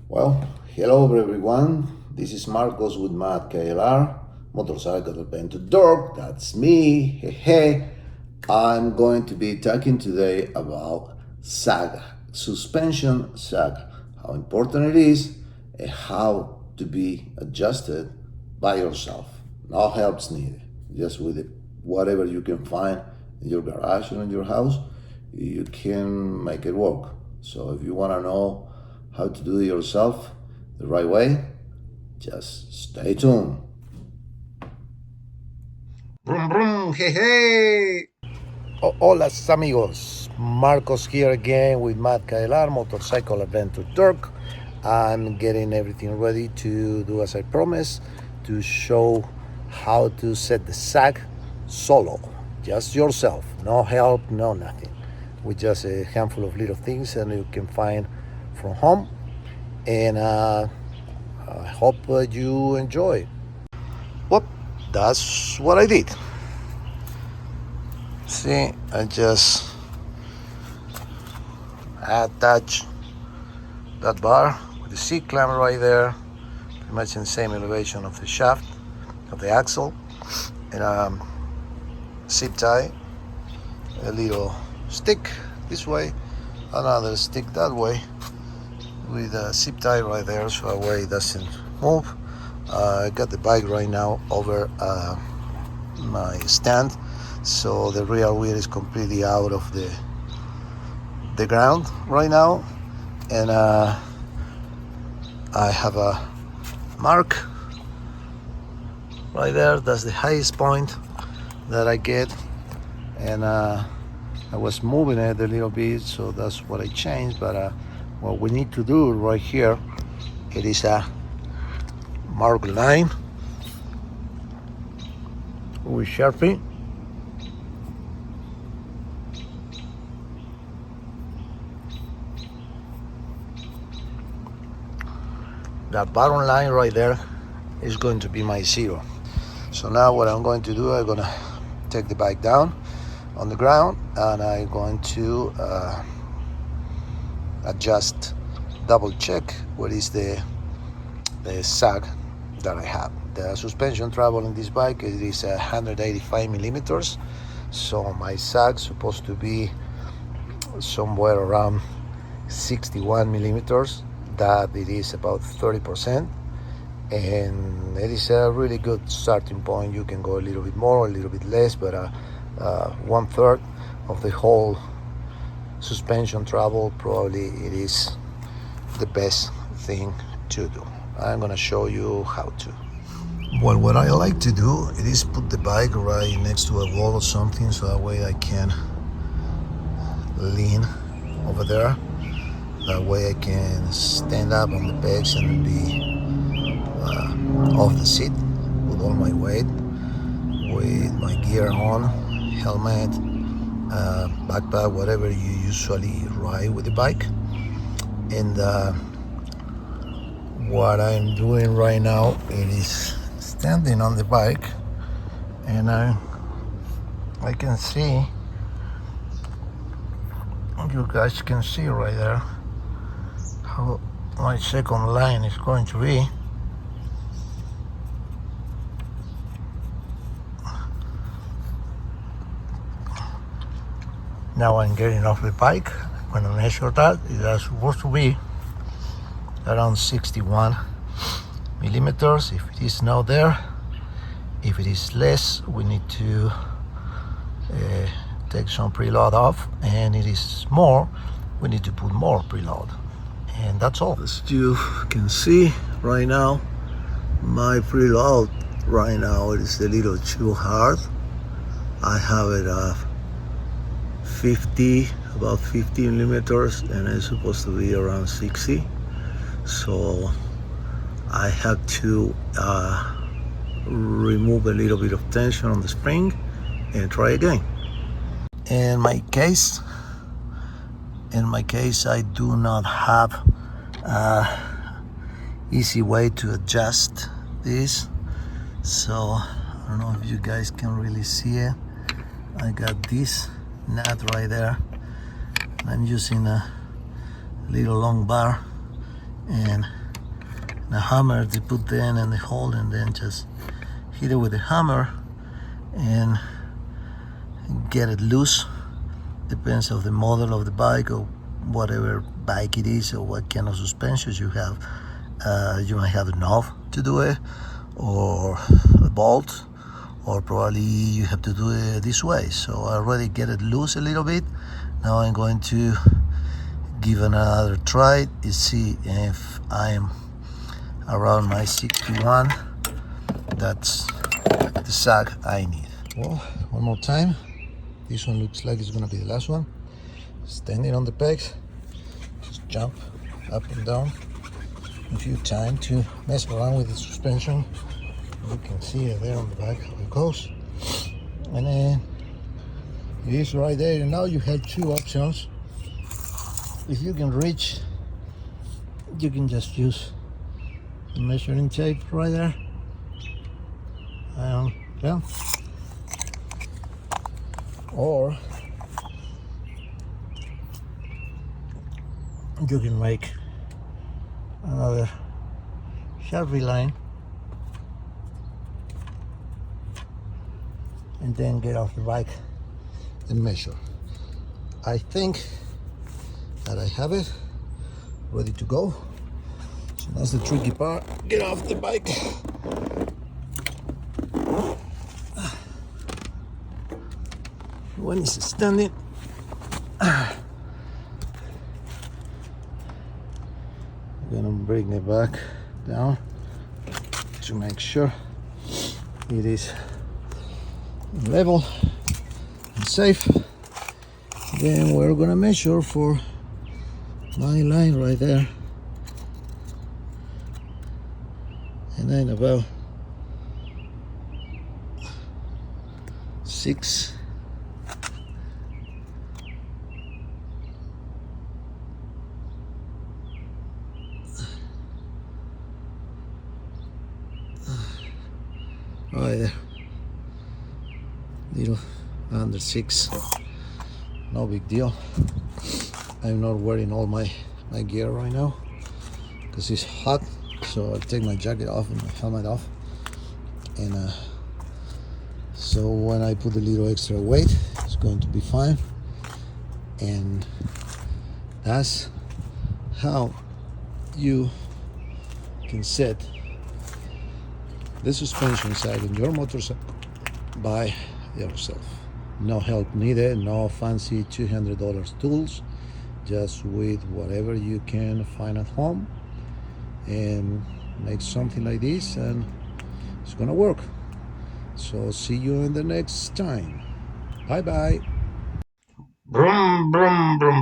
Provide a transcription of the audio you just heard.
Well, hello everyone. This is Marcos with M.A.D Motorcycle Adventure Dog. That's me. Hey, hey. I'm going to be talking today about sag, suspension sag, how important it is, and how to be adjusted by yourself. No helps needed. Just with it, whatever you can find in your garage or in your house, you can make it work. So if you want to know how to do it yourself the right way, just stay tuned. Brum brum, hey hey! Hola amigos, Marcos here again with M.A.D Motorcycle Adventure Turk. I'm getting everything ready to do as I promised, to show how to set the sag solo, just yourself, no help, no nothing, with just a handful of little things that you can find from home. And I hope you enjoy. Well, that's what I did. See, I just attach that bar with the seat clamp right there, pretty much in the same elevation of the shaft of the axle, and zip tie a little stick this way, another stick that way, with a zip tie right there, so that way it doesn't move. I got the bike right now over my stand, so the rear wheel is completely out of the ground right now, and I have a mark right there. That's the highest point that I get, and I was moving it a little bit, so that's what I changed. But what we need to do right here, it is a mark line with Sharpie. That bottom line right there is going to be my zero. So now what I'm going to do, I'm going to take the bike down on the ground, and I'm going to adjust, double check what is the sag that I have. The suspension travel in this bike, it is 185 millimeters, so my sag supposed to be somewhere around 61 millimeters. That it is about 30%, and it is a really good starting point. You can go a little bit more, a little bit less, but 1/3 of the whole suspension travel, probably it is the best thing to do. I'm gonna show you how to. Well, what I like to do, it is put the bike right next to a wall or something, so that way I can lean over there. That way I can stand up on the pegs and be off the seat with all my weight, with my gear on, helmet, backpack, whatever you usually ride with the bike. And what I'm doing right now, it is standing on the bike, and I can see, you guys can see right there how my second line is going to be. Now I'm getting off the bike. I'm gonna measure that. It is supposed to be around 61 millimeters. If it is now there, if it is less, we need to take some preload off, and it is more, we need to put more preload, and that's all. As you can see right now, my preload right now is a little too hard. I have it about 50 millimeters, and it's supposed to be around 60. So I have to remove a little bit of tension on the spring and try again. In my case, I do not have easy way to adjust this, so I don't know if you guys can really see it. I got this nut right there, and I'm using a little long bar, and the hammer, they put the end in the hole and then just hit it with the hammer and get it loose. Depends of the model of the bike or whatever bike it is or what kind of suspensions you have. You might have a knob to do it or a bolt, or probably you have to do it this way. So I already get it loose a little bit. Now I'm going to give another try to see if I'm around my 61. That's the sag I need. Well, one more time. This one looks like it's gonna be the last one. Standing on the pegs, just jump up and down a few times to mess around with the suspension. You can see it there on the back how it goes. And then it is right there. And now you have two options. If you can reach, you can just use the measuring tape right there. Yeah. Or you can make another Sharpie line and then get off the bike and measure. I think that I have it ready to go. So that's the tricky part. Get off the bike. When it's standing, I'm gonna bring it back down to make sure it is level and safe. Then we're gonna measure for my line right there, and then about 6. Right there, little under 6, no big deal. I'm not wearing all my gear right now because it's hot, so I'll take my jacket off and my helmet off, and so when I put a little extra weight, it's going to be fine. And that's how you can set the suspension side in your motorcycle by yourself. No help needed, no fancy $200 tools, just with whatever you can find at home, and make something like this and it's gonna work. So see you in the next time. Bye bye. Brum, brum, brum.